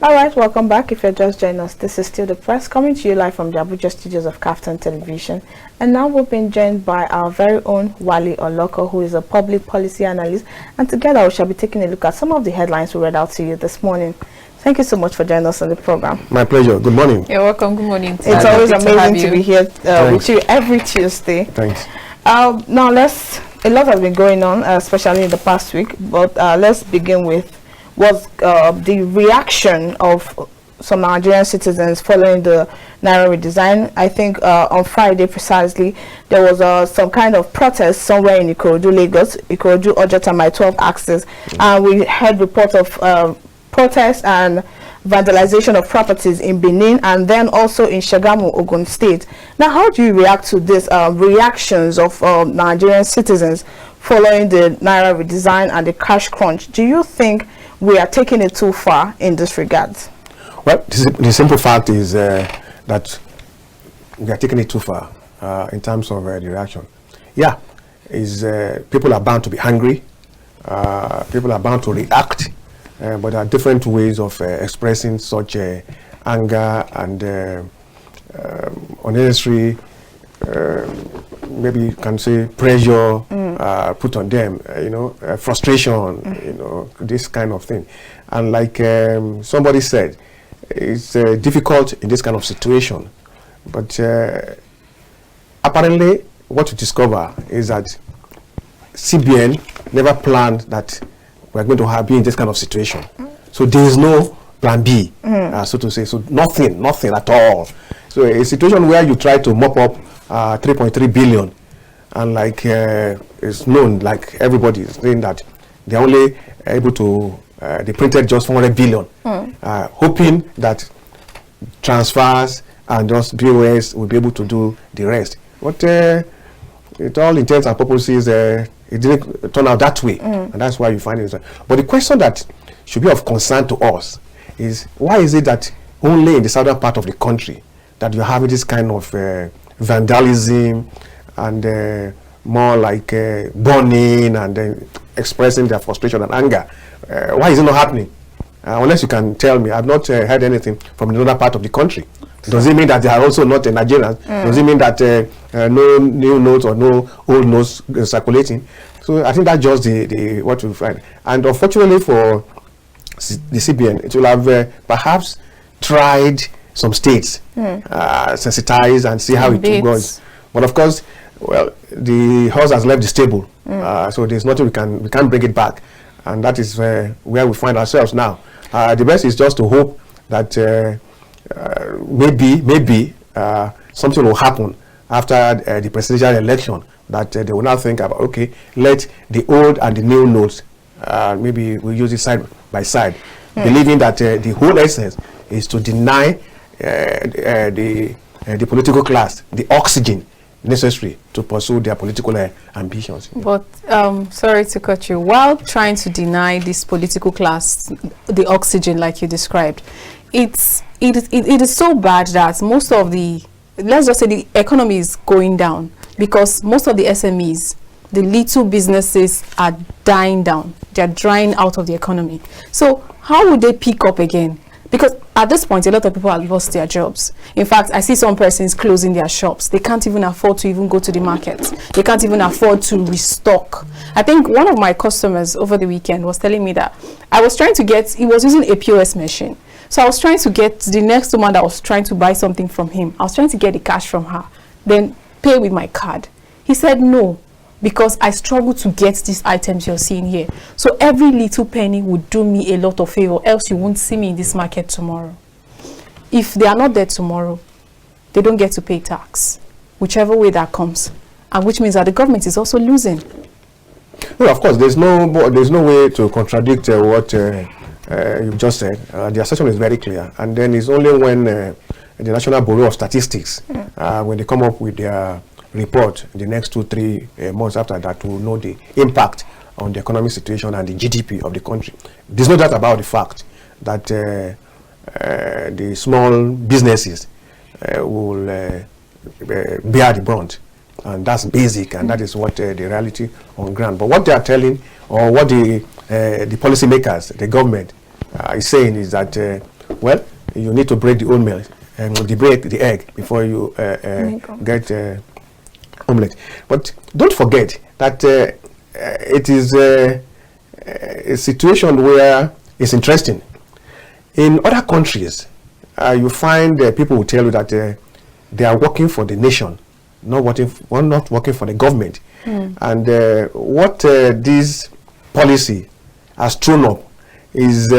All right, welcome back. If you're just joining us, this is still the press coming to you live from the Abuja studios of KAFTAN Television. And now we've been joined by our very own Wale Oloko, who is a public policy analyst. And together we shall be taking a look at some of the headlines we read out to you this morning. Thank you so much for joining us on the program. My pleasure. Good morning. You're welcome. Good morning. It's always amazing to be here with you every Tuesday. Thanks. Now a lot has been going on, especially in the past week. But let's begin with the reaction of some Nigerian citizens following the Naira redesign. I think on Friday precisely, there was some kind of protest somewhere in Ikorodu, Lagos, Ikorodu, Ojota, my 12 axis, and we heard reports of protests and vandalization of properties in Benin and then also in Shagamu, Ogun State. Now, how do you react to these reactions of Nigerian citizens following the Naira redesign and the cash crunch? Do you think we are taking it too far in this regard? Well, the simple fact is that we are taking it too far in terms of the reaction. Yeah, people are bound to be angry. People are bound to react. But there are different ways of expressing such anger and unnecessary, maybe you can say pressure put on them, frustration, this kind of thing. And like somebody said, it's difficult in this kind of situation. But apparently, what you discover is that CBN never planned that we're going to be in this kind of situation. So there is no plan B, so to say. So nothing at all. So a situation where you try to mop up 3.3 billion, and like it's known, like everybody is saying that they're only able to, they printed just 400 billion, hoping that transfers and just BOS will be able to do the rest. But it all intents and purposes, it didn't turn out that way, and that's why you find it. But the question that should be of concern to us is, why is it that only in the southern part of the country that you're having this kind of vandalism and more like burning and expressing their frustration and anger? Why is it not happening? Unless you can tell me. I've not heard anything from the other part of the country. Does it mean that they are also not Nigerians? Does it mean that no new notes or no old notes circulating? So I think that's just the what we find. And unfortunately for the CBN, it will have perhaps tried some states, sensitize and see how it goes. But of course, well, the horse has left the stable, so there's nothing we can't bring it back, and that is where we find ourselves now. The best is just to hope that maybe something will happen after the presidential election, that they will now think about, okay, let the old and the new notes, maybe we'll use it side by side, believing that the whole essence is to deny the political class the oxygen necessary to pursue their political ambitions. But sorry to cut you, while trying to deny this political class the oxygen like you described, it is so bad that most of the, let's just say, the economy is going down because most of the SMEs, the little businesses, are dying down. They're drying out of the economy. So how would they pick up again? Because at this point, a lot of people have lost their jobs. In fact, I see some persons closing their shops. They can't even afford to even go to the market. They can't even afford to restock. I think one of my customers over the weekend was telling me that I was trying to get, he was using a POS machine. So I was trying to get the next woman that was trying to buy something from him. I was trying to get the cash from her, then pay with my card. He said no, because I struggle to get these items you're seeing here. So every little penny would do me a lot of favor, else you won't see me in this market tomorrow. If they are not there tomorrow, they don't get to pay tax, whichever way that comes, and which means that the government is also losing. Well, of course, there's no way to contradict what you just said. The assertion is very clear, and then it's only when the National Bureau of Statistics, when they come up with their report in the next 2-3 months after that, will know the impact on the economic situation and the GDP of the country. There's no doubt about the fact that the small businesses will bear the brunt, and that's basic, and that is what the reality on ground. But what they are telling, or what the policymakers, the government, is saying, is that well, you need to break the omelet, break the egg before you get omelet. But don't forget that it is a situation where it's interesting. In other countries, you find people will tell you that they are working for the nation, not working for the government. And what this policy has thrown up is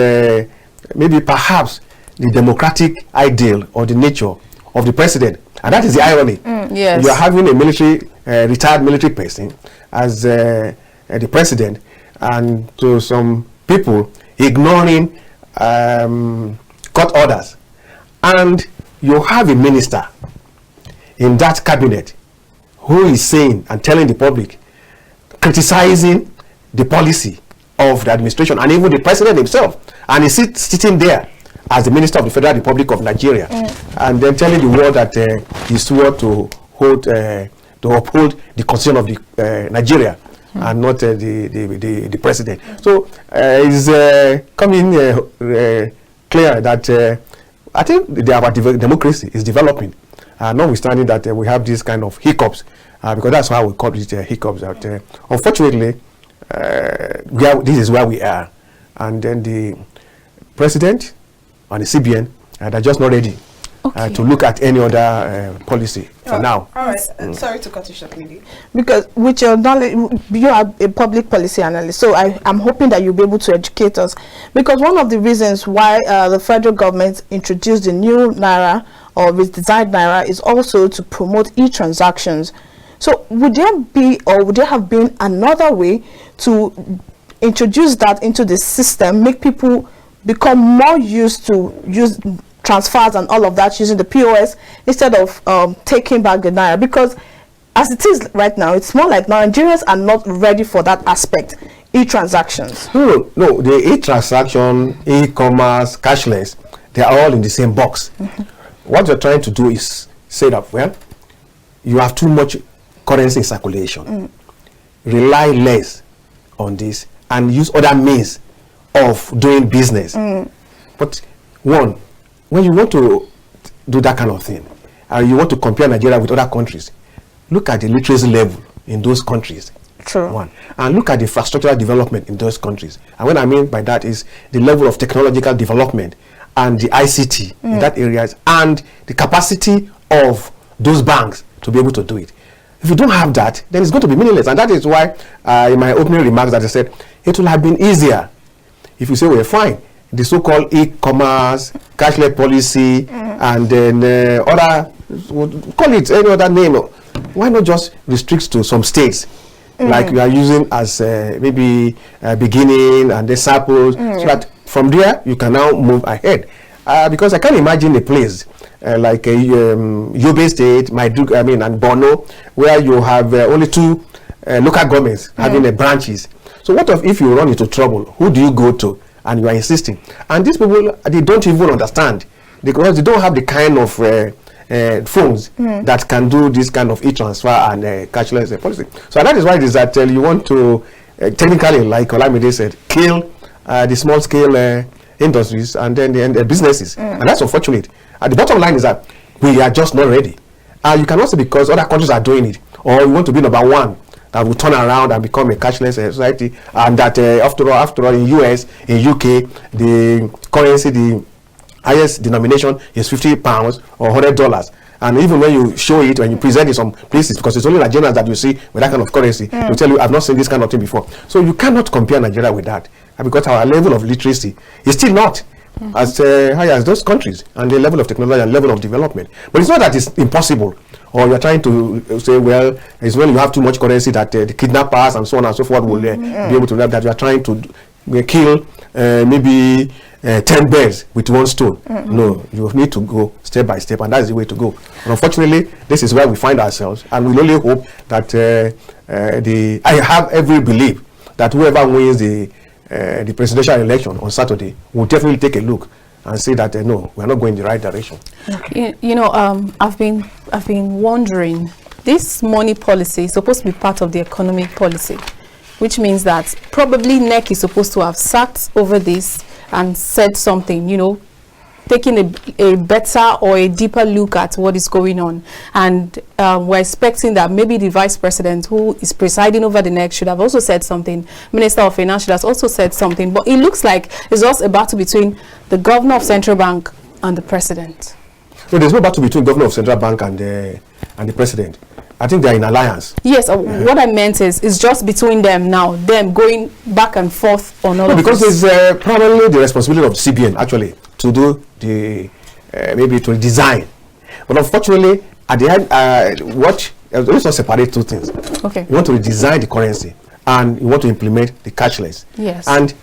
maybe perhaps the democratic ideal or the nature of the president. And that is the irony. Yes. You are having a retired military person as the president, and to some people ignoring court orders. And you have a minister in that cabinet who is saying and telling the public, criticizing the policy of the administration and even the president himself, and he's sitting there as the Minister of the Federal Republic of Nigeria, and then telling the world that he swore to uphold the constitution of the Nigeria and not the president. So it's coming clear that I think our democracy is developing, notwithstanding that we have these kind of hiccups, because that's how we call it hiccups. That unfortunately, this is where we are, and then the president and the CBN they're just not ready to look at any other policy for now. All right. Sorry to cut you short, lady. Because with your knowledge, you are a public policy analyst, so I'm hoping that you'll be able to educate us. Because one of the reasons why the federal government introduced the new Naira or redesigned Naira is also to promote e-transactions. So would there be, or would there have been another way to introduce that into the system, make people become more used to use transfers and all of that using the POS instead of taking back the Naira? Because as it is right now, it's more like Nigerians are not ready for that aspect, e-transactions. No, the e-transaction, e-commerce, cashless, they are all in the same box. What you're trying to do is say that, well, you have too much currency in circulation. Rely less on this and use other means of doing business. But when you want to do that kind of thing, and you want to compare Nigeria with other countries, look at the literacy level in those countries. True. And look at the infrastructural development in those countries. And what I mean by that is the level of technological development and the ICT in that areas, and the capacity of those banks to be able to do it. If you don't have that, then it's going to be meaningless. And that is why in my opening remarks that I said it will have been easier if you say, well, fine, the so-called e-commerce, cashless policy, and then other, call it any other name. Why not just restrict to some states, like you are using as maybe beginning and the samples, so that from there you can now move ahead. Because I can't imagine a place like Yobe State, and Borno, where you have only two local governments having branches. So what if you run into trouble? Who do you go to? And you are insisting. And these people, they don't even understand, because they don't have the kind of phones that can do this kind of e-transfer and cashless policy. So that is why it is that you want to, technically, like Olamide said, kill the small-scale industries and then the businesses. And that's unfortunate. The bottom line is that we are just not ready. You cannot say because other countries are doing it, or we want to be number one, that will turn around and become a cashless society, and that after all, in US, in UK, the currency, the highest denomination is £50 or $100. And even when you show it, when you present it some places, because it's only Nigerians that you see with that kind of currency, they tell you, I've not seen this kind of thing before. So you cannot compare Nigeria with that, because our level of literacy is still not as high as those countries, and the level of technology and level of development. But it's not that it's impossible, or you're trying to say, well, it's when you have too much currency that the kidnappers and so on and so forth will be able to, that you are trying to kill maybe 10 birds with one stone. No, you need to go step by step, and that's the way to go. And unfortunately, this is where we find ourselves, and we only hope that I have every belief that whoever wins the presidential election on Saturday will definitely take a look and say that no, we are not going in the right direction. I've been wondering, this money policy is supposed to be part of the economic policy, which means that probably NEC is supposed to have sat over this and said something, taking a better or a deeper look at what is going on. And we're expecting that maybe the vice president who is presiding over the next should have also said something. Minister of Finance should have also said something. But it looks like it's just a battle between the governor of Central Bank and the president. No, there's no battle between governor of Central Bank and the president. I think they're in alliance. Yes, what I meant is it's just between them now, them going back and forth on all of because this. it's probably the responsibility of the CBN actually to do the maybe to design. But unfortunately, at the end, let's not separate two things. Okay. You want to redesign the currency and you want to implement the cashless. Yes. And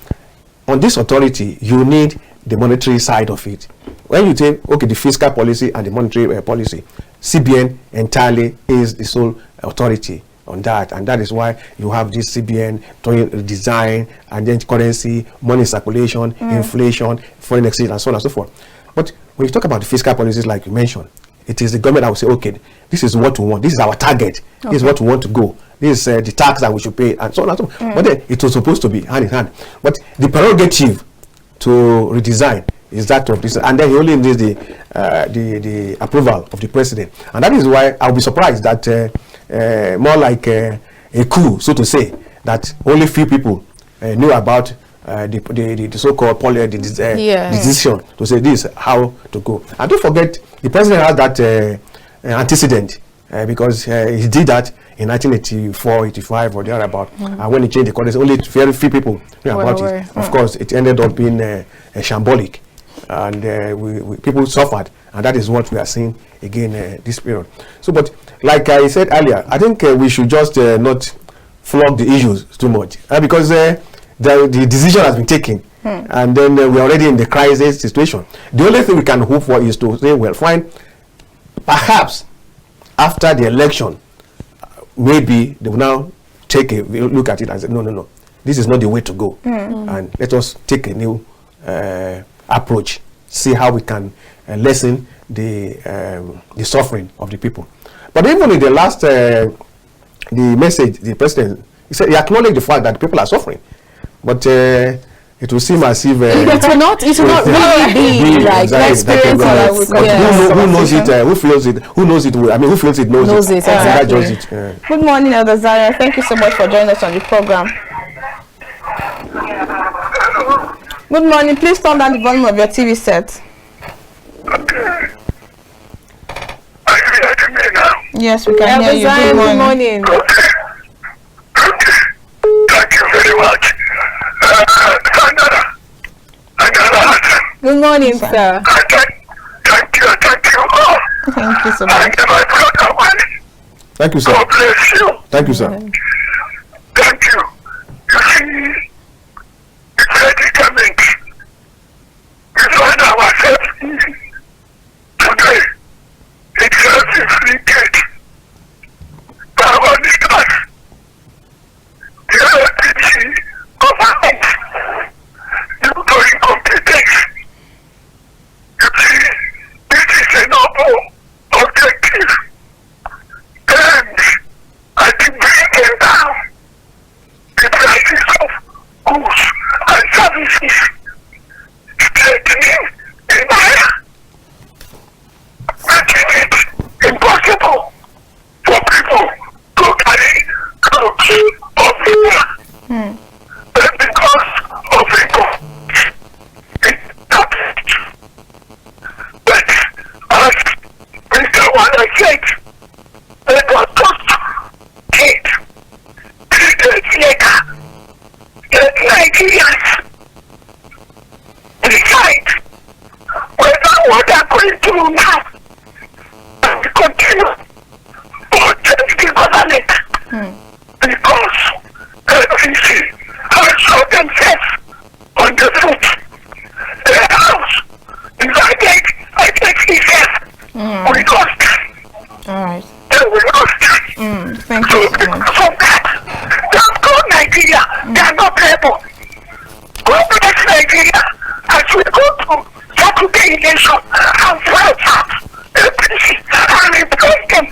on this authority, you need the monetary side of it. When you take, okay, the fiscal policy and the monetary policy, CBN entirely is the sole authority on that, and that is why you have this CBN doing design and then currency, money circulation, inflation, foreign exchange, and so on and so forth. But when you talk about the fiscal policies, like you mentioned, it is the government that will say, okay, this is what we want, this is our target, this is what we want to go, this is the tax that we should pay, and so on and so forth. But then it was supposed to be hand in hand. But the prerogative to redesign is that of this, and then he only needs the approval of the president, and that is why I'll be surprised that more like a coup, so to say, that only few people knew about the so-called decision to say this is how to go. And don't forget, the president has that antecedent because he did that in 1984, 85, or thereabout, and when he changed the currency, only very few people knew about it. Of course, it ended up being shambolic, and people suffered, and that is what we are seeing again this period. So, but like I said earlier, I think we should just not flog the issues too much because the decision has been taken, and then we're already in the crisis situation. The only thing we can hope for is to say, well, fine, perhaps after the election, maybe they will now take a look at it and say, no, this is not the way to go, and let us take a new approach, see how we can lessen the suffering of the people. But even in the last the message, the president, he acknowledged the fact that people are suffering, but it will seem as if it will not really be like the experience who knows it, who feels it, who knows it. I mean, who feels it knows it. Exactly. Good morning, Elder Zaria. Thank you so much for joining us on the program. Good morning. Please turn down the volume of your TV set. Are you hearing me now? Yes, we can hear you. Good morning. Thank you very much. Sandra and Alhassan. Good morning, sir. Thank you all. Thank you so much. And my brother Wale. Thank you, sir. God bless you. Thank you, sir. Thank you. You see, the predicament we find ourselves in today. It's self-inflicted by our leaders. The LPG government due to incompetence. You see, this is a noble objective. And I think bring them down the prices of goods and services, strengthening the naira, making it impossible for people to carry clothes or paper. And because of it, but as Mr. Wale said, it was just kid, 3 days later, the Nigerians decide whether what they're going to do now and continue or change the government because LPC has shot themselves on the foot. The house divided against itself. We lost. All right. We lost. Thank you so much. So that, that's called Nigeria. They are not able. God bless Nigeria as we go to Saturday election and fight out APC and replace them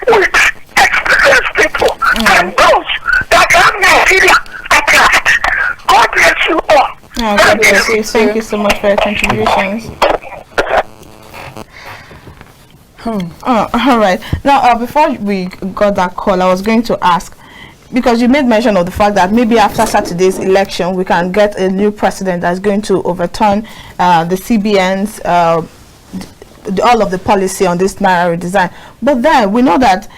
with experienced people and those that have Nigeria at last. God bless you all. God bless you. Thank you so much for your contributions. All right. Now, before we got that call, I was going to ask, because you made mention of the fact that maybe after Saturday's election, we can get a new president that's going to overturn the CBN's all of the policy on this Naira redesign. But then we know that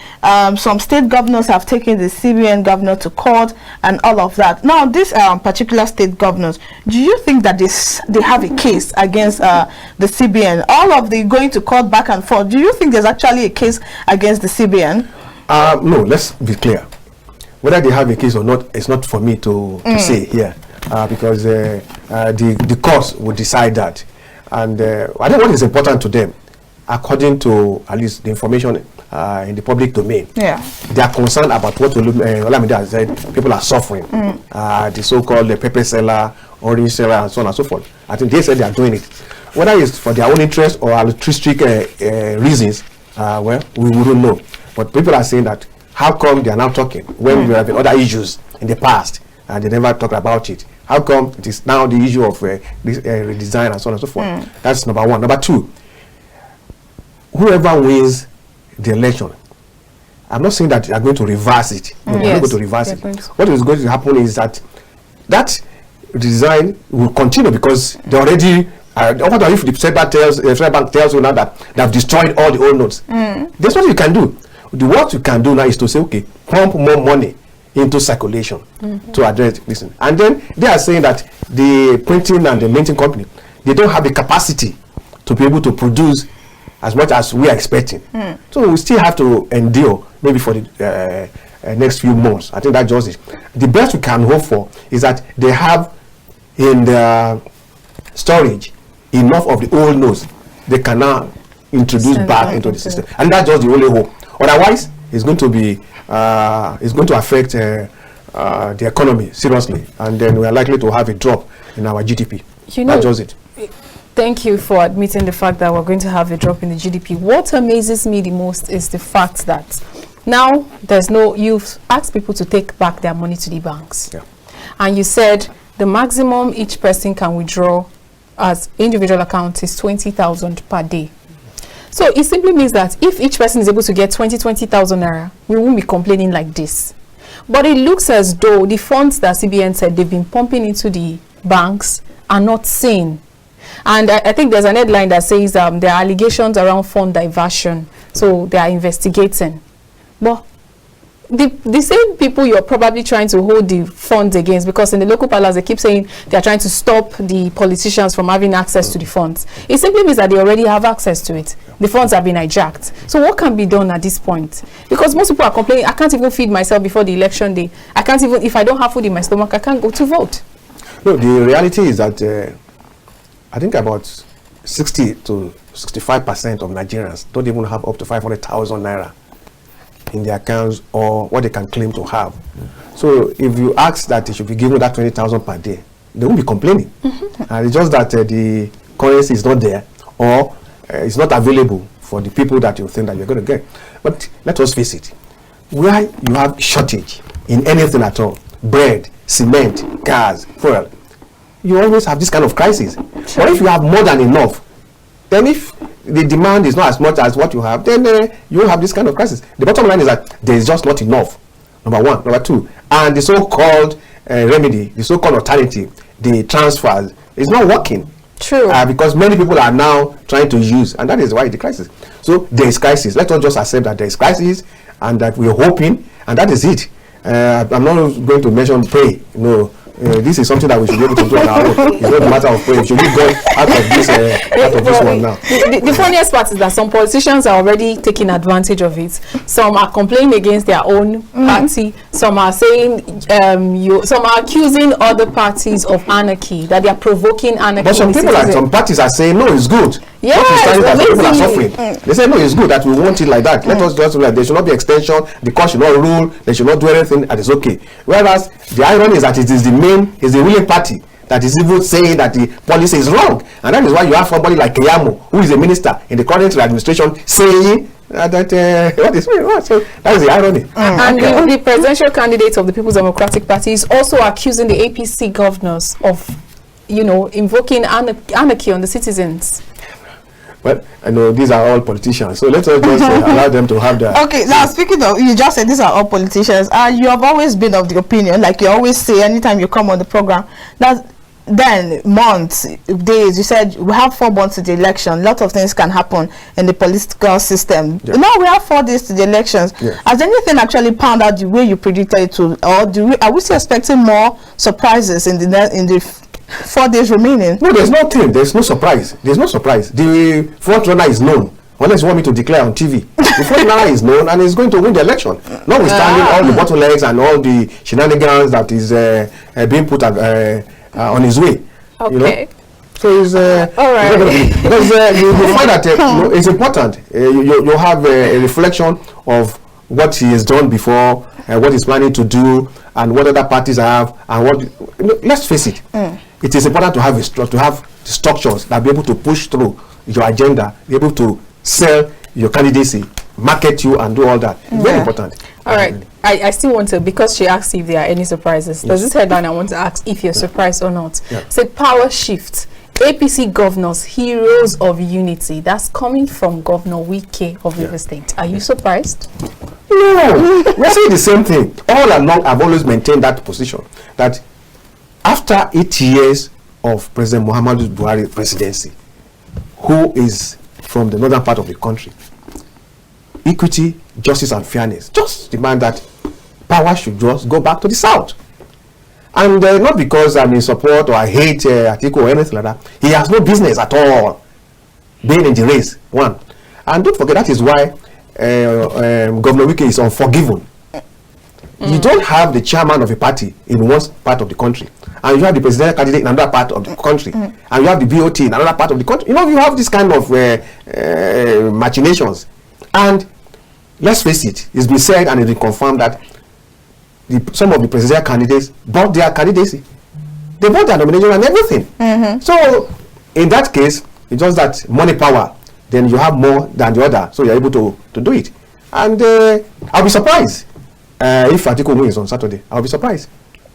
some state governors have taken the CBN governor to court and all of that. Now, these particular state governors, do you think that they have a case against the CBN? All of the going to court back and forth, do you think there's actually a case against the CBN? No, let's be clear. Whether they have a case or not, it's not for me to say here, because the courts will decide that. And I think what is important to them, according to at least the information in the public domain, they are concerned about what Olamide has said. People are suffering. The so-called pepper seller, orange seller, and so on and so forth. I think they said they are doing it. Whether it's for their own interest or altruistic reasons, well, we wouldn't know. But people are saying that, how come they are now talking when we have other issues in the past and they never talked about it? How come it is now the issue of this redesign and so on and so forth? That's number one. Number two, whoever wins the election, I'm not saying that they are going to reverse it. No, they're not going to reverse it. What is going to happen is that redesign will continue, because they already. What if the central bank tells you now that they have destroyed all the old notes? That's what you can do. What you can do now is to say, okay, pump more money into circulation to address this. And then they are saying that the printing and the minting company, they don't have the capacity to be able to produce as much as we are expecting. So we still have to endure maybe for the next few months. I think that's just it. The best we can hope for is that they have in the storage enough of the old notes they can now introduce back into the system. And that's just the only hope. Otherwise, it's going to be it's going to affect the economy seriously, and then we are likely to have a drop in our GDP. That's just it. Thank you for admitting the fact that we're going to have a drop in the GDP. What amazes me the most is the fact that now you've asked people to take back their money to the banks. And you said the maximum each person can withdraw as individual account is 20,000 per day. So it simply means that if each person is able to get 20,000 naira, we won't be complaining like this. But it looks as though the funds that CBN said they've been pumping into the banks are not seen. And I think there's an headline that says there are allegations around fund diversion. So they are investigating. But the same people you're probably trying to hold the funds against, because in the local palace they keep saying they're trying to stop the politicians from having access to the funds. It simply means that they already have access to it. The funds have been hijacked. So what can be done at this point? Because most people are complaining, I can't even feed myself before the election day. I can't even, if I don't have food in my stomach, I can't go to vote. No, the reality is that I think about 60 to 65% of Nigerians don't even have up to 500,000 naira in their accounts, or what they can claim to have. So if you ask that they should be given that 20,000 per day, they won't be complaining. And it's just that the currency is not there, or it's not available for the people that you think that you're going to get. But let us face it, where you have shortage in anything at all, bread, cement, gas, fuel, you always have this kind of crisis. But if you have more than enough, then if the demand is not as much as what you have, then you will have this kind of crisis. The bottom line is that there is just not enough, number one. Number two, and the so-called remedy, the so-called alternative, the transfers, is not working. True. Because many people are now trying to use, and that is why the crisis. So there is crisis. Let us just accept that there is crisis, and that we are hoping, and that is it. I'm not going to mention pray. No. This is something that we should be able to do on our own. It's not a matter of prayer. Should we go out of this one now? The funniest part is that some politicians are already taking advantage of it. Some are complaining against their own party. Some are saying, some are accusing other parties of anarchy, that they are provoking anarchy. But some people, some parties are saying, no, it's good. Yes, people are suffering. They say, no, it's good that we want it like that. Let us just like there should not be extension. The court should not rule. They should not do anything, and it's okay. Whereas the irony is that it is the ruling party that is even saying that the policy is wrong, and that is why you have somebody like Keyamo, who is a minister in the current administration, saying that what is wrong. So that is the irony. And the presidential candidate of the People's Democratic Party is also accusing the APC governors of, invoking anarchy on the citizens. Well, I know these are all politicians, so let's just allow them to have their... Okay, now speaking of, you just said these are all politicians, and you have always been of the opinion, like you always say anytime you come on the program, that then months, days, you said we have 4 months to the election, a lot of things can happen in the political system. Yeah. Now we have 4 days to the elections. Yeah. Has anything actually panned out the way you predicted it to, or are we still expecting more surprises in the 4 days remaining? No, there's nothing. There's no surprise. There's no surprise. The front runner is known. Unless you want me to declare on TV. The front runner is known and is going to win the election. Notwithstanding all the bottlenecks and all the shenanigans that is being put on his way. Okay. You know? So it's all right. because you find that it's important. You have a reflection of what he has done before, what he's planning to do, and what other parties have, and what. Let's face it. It is important to have structures that be able to push through your agenda, be able to sell your candidacy, market you, and do all that. It's very important. All right. I still want to, because she asked if there are any surprises. There's this headline I want to ask if you're surprised or not. Yeah. It's a power shift. APC governors, heroes of unity. That's coming from Governor Wale of River State. Are you surprised? No, we're saying the same thing. All along, I've always maintained that position, that after 8 years of President Muhammadu Buhari presidency, who is from the northern part of the country, equity, justice, and fairness just demand that power should just go back to the south. And not because I'm in support or I hate Atiku or anything like that. He has no business at all being in the race, one. And don't forget, that is why Governor Wale is unforgiven. You don't have the chairman of a party in one part of the country, and you have the presidential candidate in another part of the country, and you have the BOT in another part of the country. You know, you have this kind of machinations. And let's face it, it's been said and it's been confirmed that some of the presidential candidates bought their candidacy. They bought their nomination and everything. So in that case, it's just that money power, then you have more than the other, so you're able to do it. And I'll be surprised if Atiku wins on Saturday. I'll be surprised.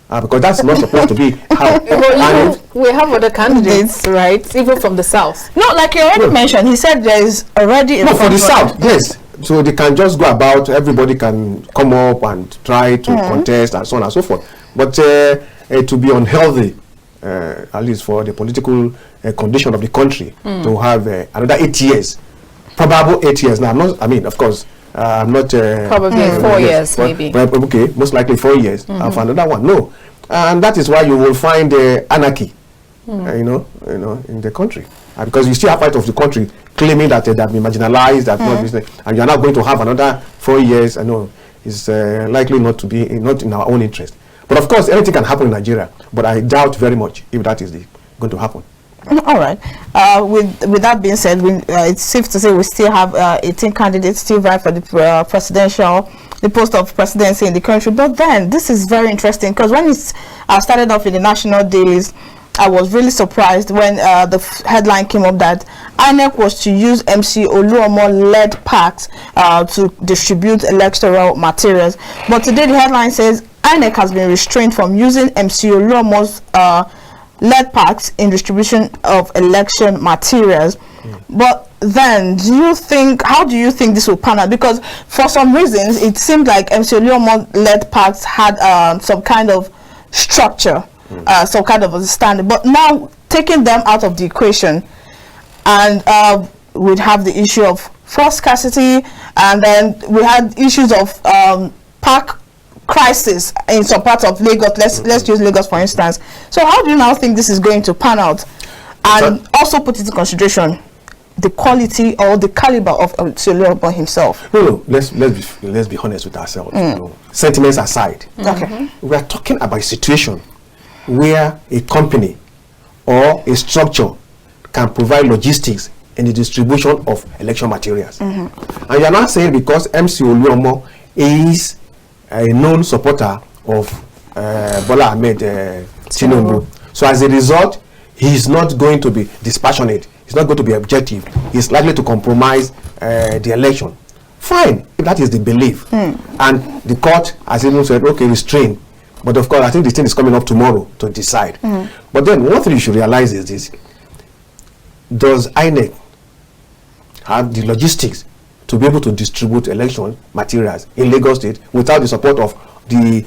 Because that's not supposed to be how. Well, we have other candidates, right? Even from the south. No, like you already mentioned, he said there is already... No, for the south, yes. So they can just go about, everybody can come up and try to contest and so on and so forth. But to be unhealthy, at least for the political condition of the country, to have another 8 years, probable 8 years. Now, I'm not, I mean, of course, I'm not... Probably 4 years, maybe. But, okay, most likely 4 years. And for another one, no. And that is why you will find anarchy, you know, in the country. Because you still have part of the country claiming that they have been marginalized, that not business, and you are not going to have another 4 years. I know it's likely not to be not in our own interest. But of course, anything can happen in Nigeria. But I doubt very much if that is going to happen. All right. With that being said, it's safe to say we still have 18 candidates still vying for the the post of presidency in the country. But then this is very interesting, because when it started off in the national dailies, I was really surprised when the headline came up that INEC was to use MC Oluomo-led packs to distribute electoral materials. But today the headline says INEC has been restrained from using MC Oluomo's led packs in distribution of election materials. But then, how do you think this will pan out? Because for some reasons, it seemed like MC Oluomo led packs had some kind of structure, some kind of understanding. But now, taking them out of the equation, and we'd have the issue of force scarcity, and then we had issues of pack crisis in some parts of Lagos. Let's use Lagos for instance. So how do you now think this is going to pan out? And also put into consideration the quality or the caliber of Oluomo himself. No, let's be honest with ourselves. You know, sentiments aside, we are talking about a situation where a company or a structure can provide logistics in the distribution of election materials. And you are not saying because MC Oluomo is a known supporter of Bola Ahmed Tinubu, so as a result, he is not going to be dispassionate. He's not going to be objective. He's likely to compromise the election. Fine, if that is the belief. And the court has even said, okay, restrain. But of course, I think the thing is coming up tomorrow to decide. But then one thing you should realize is this. Does INEC have the logistics to be able to distribute election materials in Lagos State without the support of the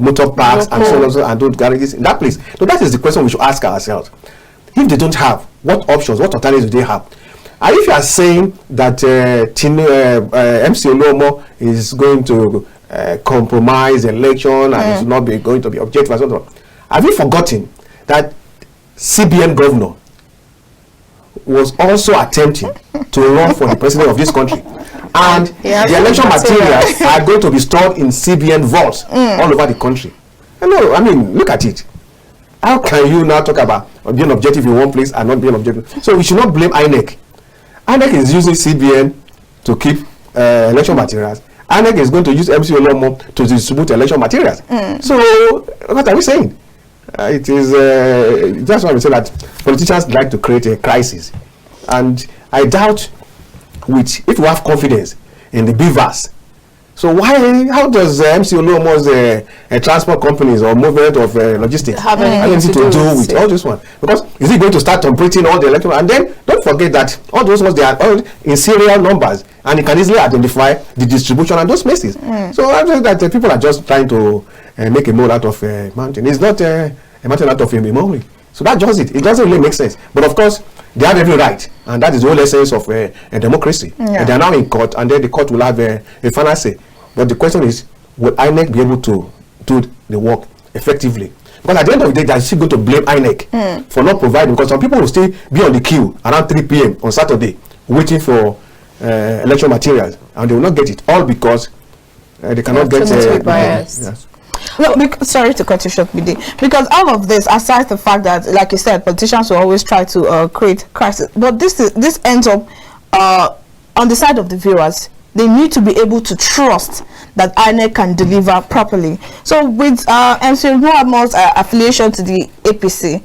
motor parks and so on and those garages in that place. So that is the question we should ask ourselves. If they don't have, what options, what alternatives do they have? And if you are saying that MC Olomo is going to compromise election and is not going to be objective and so on, have you forgotten that CBN governor was also attempting to run for the president of this country, and the election materials are going to be stored in CBN vaults all over the country? No, I mean, look at it. How can you now talk about being objective in one place and not being objective? So we should not blame INEC. INEC is using CBN to keep election materials. INEC is going to use MC Olomo to distribute election materials. So what are we saying? It is that's why we say that politicians like to create a crisis, and I doubt if we have confidence in the beavers. So how does MC Olomo's transport companies or movement of logistics have anything to do with all this one? Because is he going to start operating all the elections? And then don't forget that all those ones, they are all in serial numbers, and you can easily identify the distribution and those places. So I think that people are just trying to make a mole out of a mountain. It's not a mountain out of a memory. So that just it. It doesn't really make sense. But of course, they have every right, and that is the whole essence of a democracy. And they are now in court, and then the court will have a final say. But the question is, will INEC be able to do the work effectively? Because at the end of the day, they are still going to blame INEC for not providing, because some people will still be on the queue around 3 p.m. on Saturday waiting for election materials, and they will not get it, all because they cannot get bias. No, sorry to cut you short, Bidi. Because all of this, aside the fact that, like you said, politicians will always try to create crisis, but this ends up on the side of the viewers. They need to be able to trust that INEC can deliver properly. So with MC Olomo's affiliation to the APC,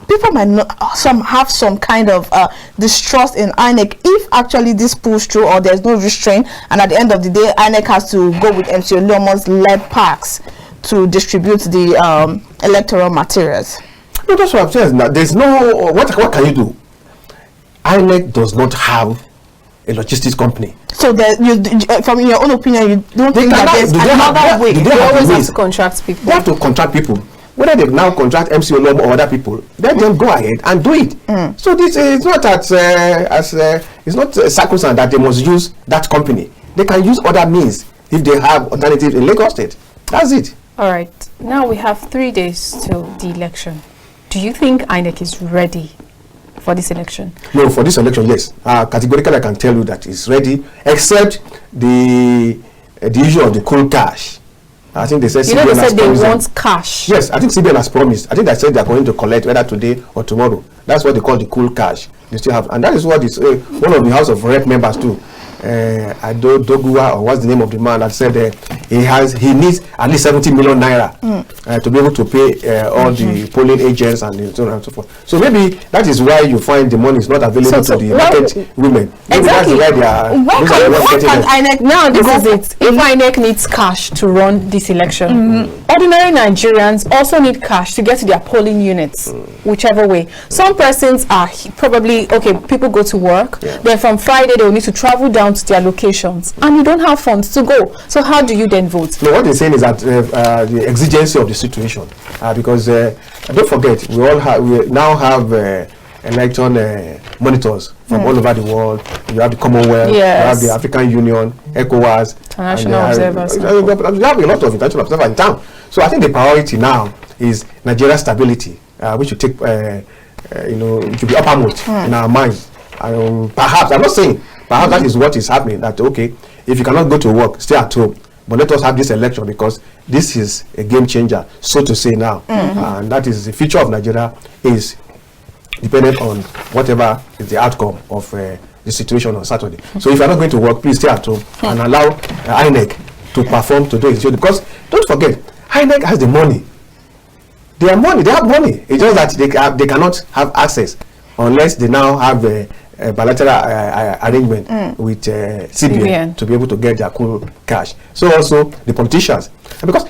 people might not have some kind of distrust in INEC if actually this pulls through, or there's no restraint, and at the end of the day, INEC has to go with MC Olomo's led packs to distribute the electoral materials. No, that's what I'm saying. Now, there's no what can you do? INEC does not have a logistics company. So from your own opinion, you don't think that there's another way? They always have to contract people. They have to contract people. Whether they now contract MC Olomo or other people, let them go ahead and do it. So this is not it's not sacrosanct that they must use that company. They can use other means if they have alternatives in Lagos State. That's it. All right. Now we have 3 days till the election. Do you think INEC is ready for this election? No, for this election, yes. Categorically, I can tell you that it's ready, except the issue of the cool cash. I think they said CBN they said they want cash. Yes, I think CBN has promised. I think they said they are going to collect whether today or tomorrow. That's what they call the cool cash. They still have, and that is what is one of the House of Rep members too. Dogua, or what's the name of the man that said he needs at least 70 million naira to be able to pay all the polling agents and so on and so forth. So maybe that is why you find the money is not available to the market women. Maybe exactly. That's why they are. Now this is it. If INEC needs cash to run this election, ordinary Nigerians also need cash to get to their polling units, whichever way. Some persons are probably people go to work, then from Friday they will need to travel down to their locations, and you don't have funds to go. So how do you then vote? No, what they're saying is that the exigency of the situation, because don't forget, we now have election monitors from all over the world. You have the Commonwealth, you have the African Union, ECOWAS, international observers. You have a lot of international observers in town. So I think the priority now is Nigeria's stability, which should take, it should be uppermost in our minds. Perhaps, I'm not saying, perhaps that is what is happening, that if you cannot go to work, stay at home, but let us have this election, because this is a game changer, so to say now. And that is the future of Nigeria is dependent on whatever is the outcome of the situation on Saturday. So if you're not going to work, please stay at home and allow INEC to perform today. Because don't forget, INEC has the money. They have money. It's just that they cannot have access unless they now have a bilateral arrangement with CBN to be able to get their cool cash. So also the politicians, because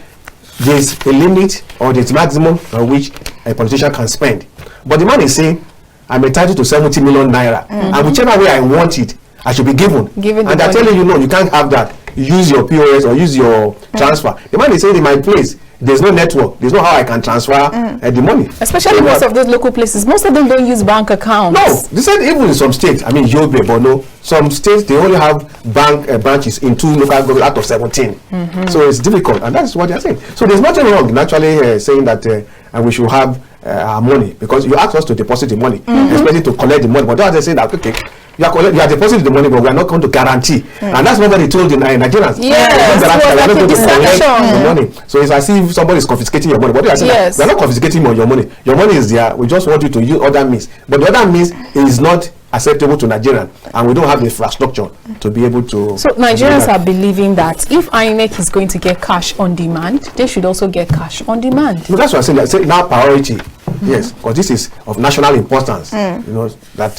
there's a limit or there's maximum on which a politician can spend. But the man is saying, I'm entitled to 70 million naira, and whichever way I want it, I should be given. And they're telling you, no, you can't have that. Use your POS or use your transfer. The man is saying in my place, there's no network, there's no how I can transfer the money. Especially so most of those local places, most of them don't use bank accounts. No, they said even in some states, I mean Yobe, but no, some states they only have bank branches in 2 local governments out of 17. So it's difficult, and that's what they're saying. So there's nothing wrong in actually saying that we should have our money, because you ask us to deposit the money, especially to collect the money. But they're saying that, okay, you are depositing the money, but we are not going to guarantee. And that's what they told the Nigerians. Yes, we are not going to collect the money. So it's as if somebody is confiscating your money. But they are saying that we are not confiscating your money. Your money is there. We just want you to use other means. But the other means is not acceptable to Nigerians, and we don't have the infrastructure to be able to. So Nigerians are believing that if INEC is going to get cash on demand, they should also get cash on demand. No, that's what I'm saying. Now priority, yes, because this is of national importance. You know that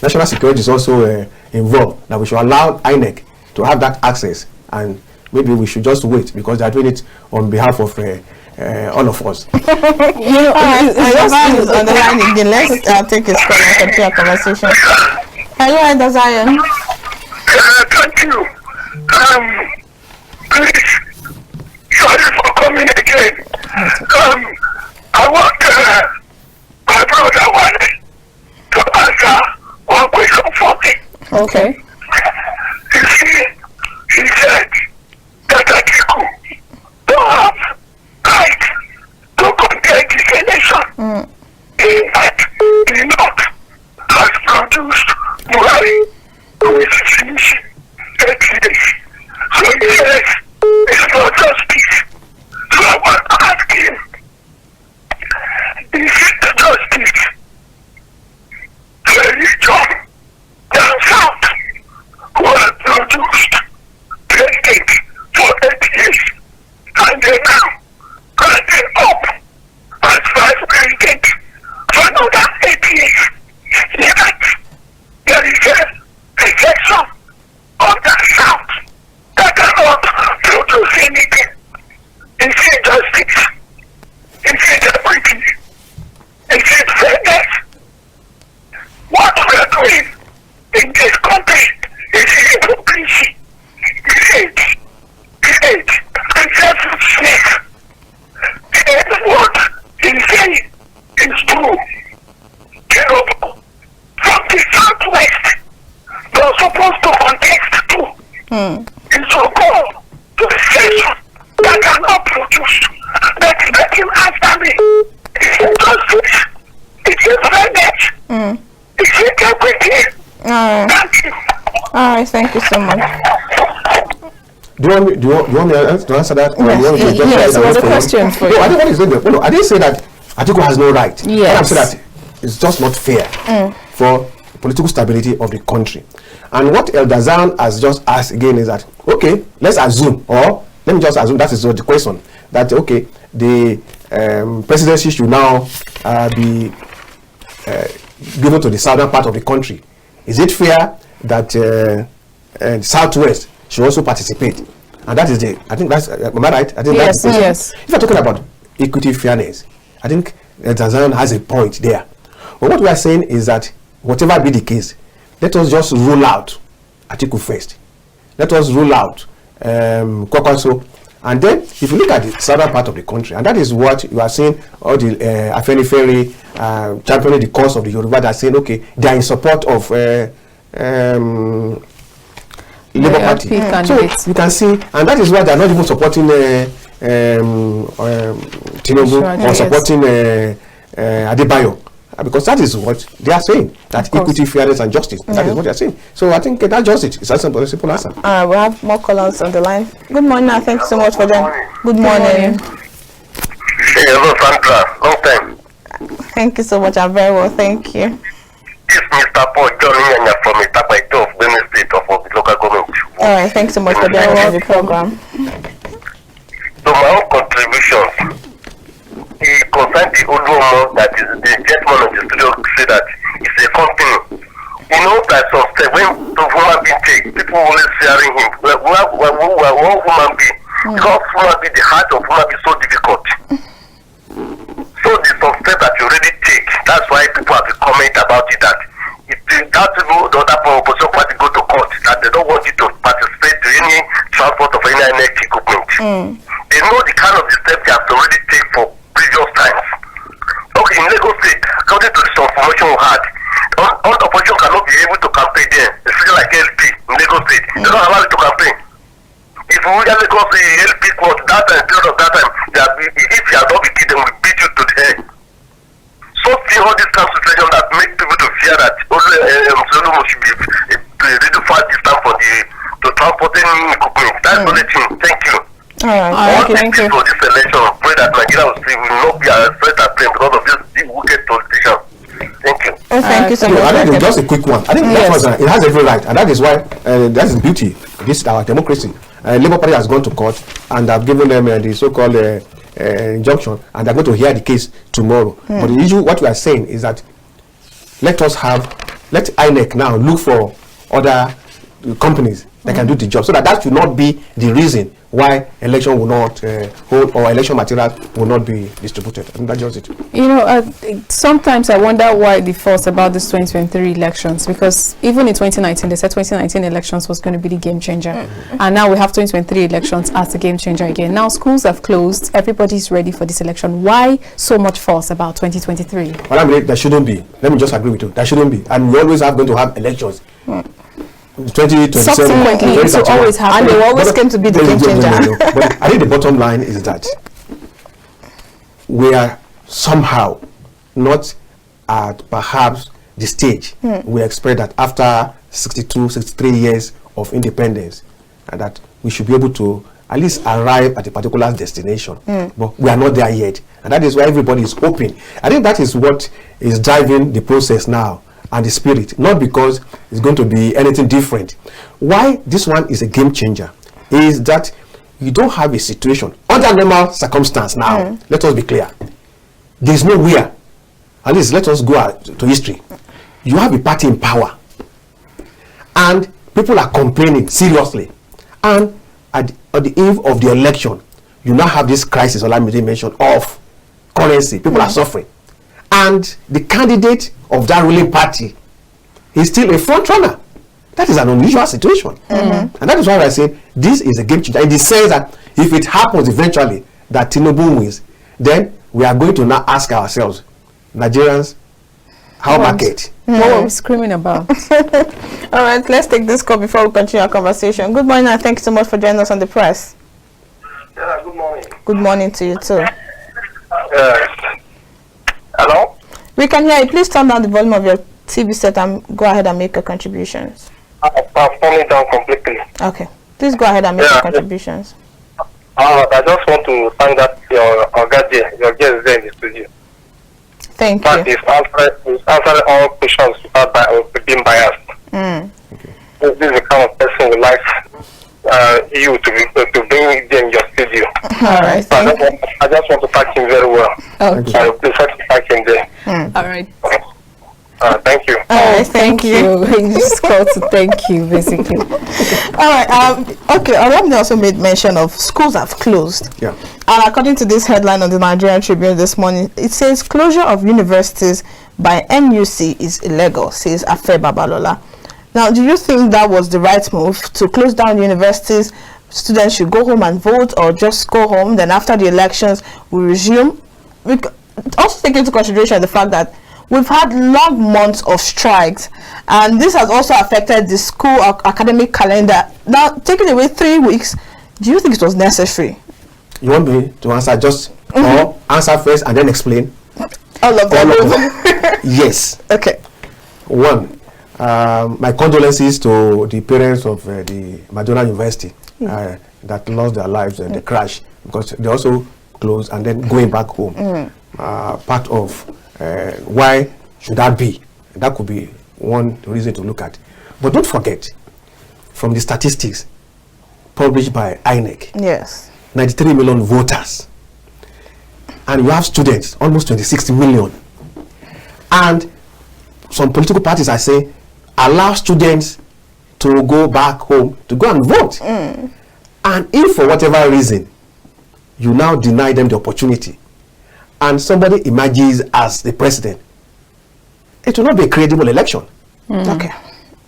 national security is also involved. That we should allow INEC to have that access, and maybe we should just wait because they are doing it on behalf of all of us. You know, on the line again. Let's take a call and continue our conversation. Hello, Alhassan. Thank you. Please, sorry for coming again. I want my brother Wale to answer one question for me. Okay. You see, he said that Atiku don't have right to contest this election. In that the North has produced Buhari with finishing 8 days. So he says it's not justice. So I want to ask him, is it justice the region down south who have produced president for 8 years and they now ended up as vice president for another 8 years? Yet there is a section of the south that cannot produce anything. Is it justice? Is it equity? Is it fairness? What we are doing in this country is hypocrisy, hate, and selfishness. And what he saying is true. Terrible. From the southwest, they're supposed to contest too. It's so called to the session that cannot produce. Let him answer me. Is it justice? Is it fairness? Is it equity? Thank you. Alright, thank you so much. Do you want me to answer that? Yes, what's the question for you? No, I don't want to say that. No, I didn't say that Atiku has no right. Yes. I'm saying that it's just not fair for political stability of the country. And what Alhassan has just asked again is that, okay, let's assume, or let me just assume that is the question, that, okay, the presidency should now be given to the southern part of the country. Is it fair that the southwest should also participate? And that is I think that's, am I right? I think yes, that's yes. If you're talking about equity, fairness, I think Alhassan has a point there. But what we are saying is that whatever be the case, let us just rule out Atiku first. Let us rule out Kwakwanso. And then, if you look at the southern part of the country, and that is what you are seeing, all the Afenifere championing the cause of the Yoruba, that are saying, okay, they are in support of Labour Party. So you can see, and that is why they are not even supporting Tinubu or supporting Adebayo. Because that is what they are saying, that equity, fairness, and justice. That is what they are saying. So I think that's just it. It's a simple answer. We have more callers on the line. Good morning. Thank you so much for them. Good morning. Hello, Sandra. Long time. Thank you so much. I'm very well. Thank you. This is Mr. Paul Johnny from Itapaito of Benin State of the local government. All right. Thanks so much for being on the program. So my own contribution. He concerned the Oloko, that is the gentleman of the studio, say that it's a company. You know that some step when the human being take, people always fearing him. We're all human being. Because human being, the heart of human being is so difficult. So there's some step that you already take. That's why people have to comment about it, that if that people, the other opposition party go to court. That's the only thing. Thank you. All right. All Thank you. for this election, pray that Nigeria will not be afraid of them because of this wicked politicians. Thank you. Oh, thank you so much. I think it's just a quick one. I think Yes. it has every right, and that is why that is beauty. This is our democracy. Labour Party has gone to court and have given them the so-called injunction, and they're going to hear the case tomorrow. But the issue, what we are saying is that let INEC now look for other companies that can do the job, so that should not be the reason why election will not hold or election materials will not be distributed. And that's just it. You know, sometimes I wonder why the fuss about this 2023 elections, because even in 2019 they said 2019 elections was going to be the game changer, and now we have 2023 elections as the game changer again. Now schools have closed, everybody's ready for this election. Why so much fuss about 2023? Well, I mean, there shouldn't be. Let me just agree with you. There shouldn't be, and we always have going to have elections. 2027, Subsequently, it will always happen. And they always came to be the game changer. But I think the bottom line is that we are somehow not at perhaps the stage we expect that after 62, 63 years of independence, and that we should be able to at least arrive at a particular destination. But we are not there yet, and that is why everybody is hoping. I think that is what is driving the process now and the spirit, not because it's going to be anything different. Why this one is a game changer is that you don't have a situation under normal circumstance now. Let us be clear. There is nowhere, at least let us go to history. You have a party in power and people are complaining seriously, and at the eve of the election you now have this crisis Olamide mentioned of currency. People are suffering, and the candidate of that ruling party is still a front runner. That is an unusual situation. And that is why I say this is a game changer in the sense that if it happens eventually that Tinubu wins, then we are going to now ask ourselves, Nigerians, how market? What were we screaming about? All right, let's take this call before we continue our conversation. Good morning, and thank you so much for joining us on the press. Yeah, good morning. Good morning to you too. Hello? We can hear you. Please turn down the volume of your TV set and go ahead and make your contributions. I'm turning it down completely. Okay. Please go ahead and make your contributions. I just want to thank that your guest there in the studio. Thank But you. he's answering all questions without being biased. This is the kind of person who likes you to bring them in your studio. All right. So I just want to thank him very well. Okay. I prefer to thank him there. All right. Thank you. All right. Thank you. You just called to thank you, basically. All right. Okay. Olamide also made mention of schools have closed. Yeah. And according to this headline on the Nigerian Tribune this morning, it says closure of universities by NUC is illegal, says Afe Babalola. Now, do you think that was the right move to close down universities? Students should go home and vote, or just go home, then after the elections we resume? Also take into consideration the fact that we've had long months of strikes, and this has also affected the school academic calendar. Now, taking away 3 weeks, do you think it was necessary? You want me to answer just or answer first and then explain? All of them. Yes. Okay. One, my condolences to the parents of the Madonna University that lost their lives in the crash, because they also closed and then going back home. Part of why should that be? That could be one reason to look at. But don't forget, from the statistics published by INEC, Yes. 93 million voters, and you have students, almost 26 million. And some political parties are saying, allow students to go back home to go and vote. And if for whatever reason you now deny them the opportunity and somebody emerges as the president, it will not be a credible election. Okay.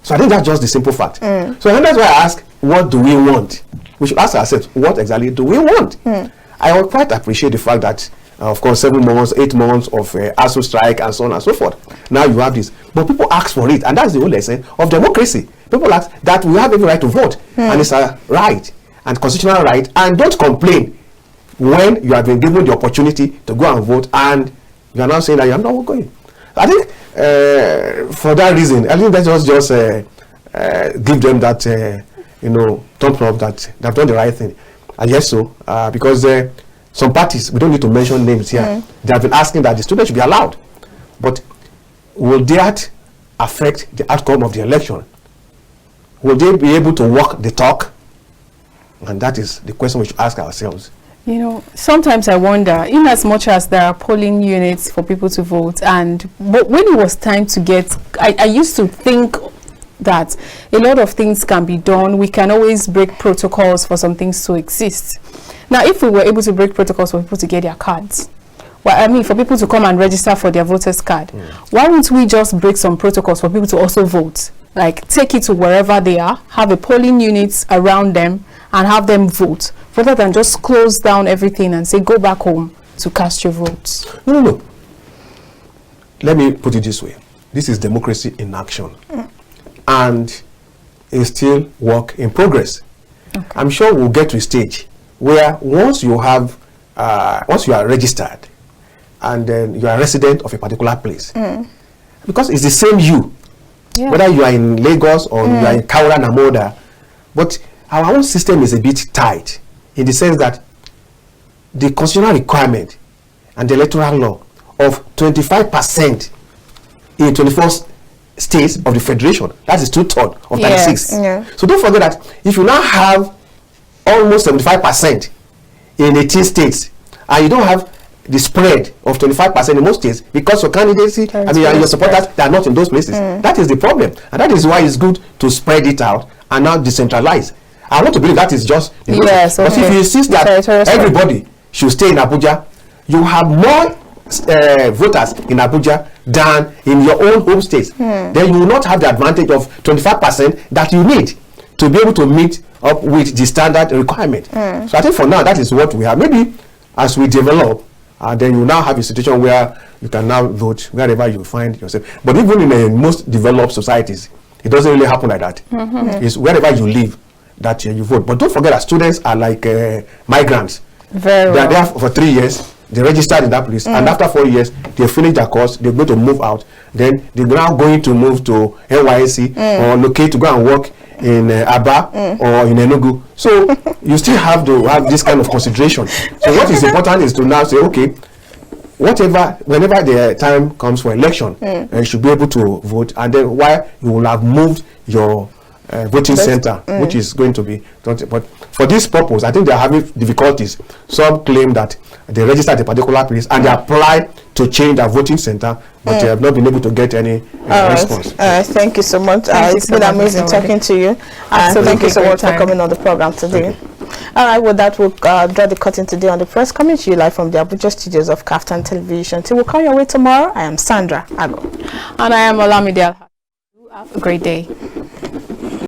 So I think that's just the simple fact. So then that's why I ask, what do we want? We should ask ourselves, what exactly do we want? I would quite appreciate the fact that, of course, 7 months, 8 months of ASU strike and so on and so forth. Now you have this. But people ask for it, and that's the whole lesson of democracy. People ask that we have every right to vote, and it's a right, and constitutional right, and don't complain when you have been given the opportunity to go and vote, and you are now saying that you are not going. I think for that reason, I think let's just give them that thumb up that they've done the right thing. And yes, so because some parties, we don't need to mention names here, they have been asking that the students should be allowed. But will that affect the outcome of the election? Will they be able to walk the talk? And that is the question we should ask ourselves. Sometimes I wonder, in as much as there are polling units for people to vote, but when it was time to get, I used to think that a lot of things can be done. We can always break protocols for some things to exist. Now, if we were able to break protocols for people to get their cards, for people to come and register for their voters card, why wouldn't we just break some protocols for people to also vote? Like, take it to wherever they are, have a polling unit around them, and have them vote, rather than just close down everything and say, go back home to cast your votes. No. Let me put it this way. This is democracy in action. And it's still work in progress. Okay. I'm sure we'll get to a stage where once you are registered, and then you are a resident of a particular place, because it's the same you, whether you are in Lagos or you are in Kaura Namoda, but our own system is a bit tight in the sense that the constitutional requirement and the electoral law of 25% in 24 states of the federation, that is 2/3 of 36. So don't forget that if you now have almost 75% in 18 states and you don't have the spread of 25% in most states because your candidacy, your supporters, they are not in those places. That is the problem, and that is why it's good to spread it out and now decentralize. I want to believe that is just because if you insist that everybody should stay in Abuja, you have more voters in Abuja than in your own home states. Then you will not have the advantage of 25% that you need to be able to meet up with the standard requirement. So I think for now that is what we have. Maybe as we develop, then you now have a situation where you can now vote wherever you find yourself. But even in most developed societies, it doesn't really happen like that. It's wherever you live that you vote. But don't forget that students are like migrants. They are there for 3 years. They registered in that place, and after 4 years, they finish their course. They're going to move out. Then they're now going to move to NYC or locate to go and work in Aba or in Enugu. So you still have to have this kind of consideration. So what is important is to now say, okay, whenever the time comes for election, you should be able to vote, and then why you will have moved your voting center, which is going to be, but for this purpose, I think they are having difficulties. Some claim that they register at a particular place and they apply to change their voting center, but they have not been able to get any response. Thank you so much. It's been amazing talking to you. Thank you so much for coming on the program today. All right, with that, we'll draw the curtain today on the press, coming to you live from the Abuja studios of KAFTAN Television. Till we'll come your way tomorrow, I am Sandra Ago. And I am Olamide. Have a great day.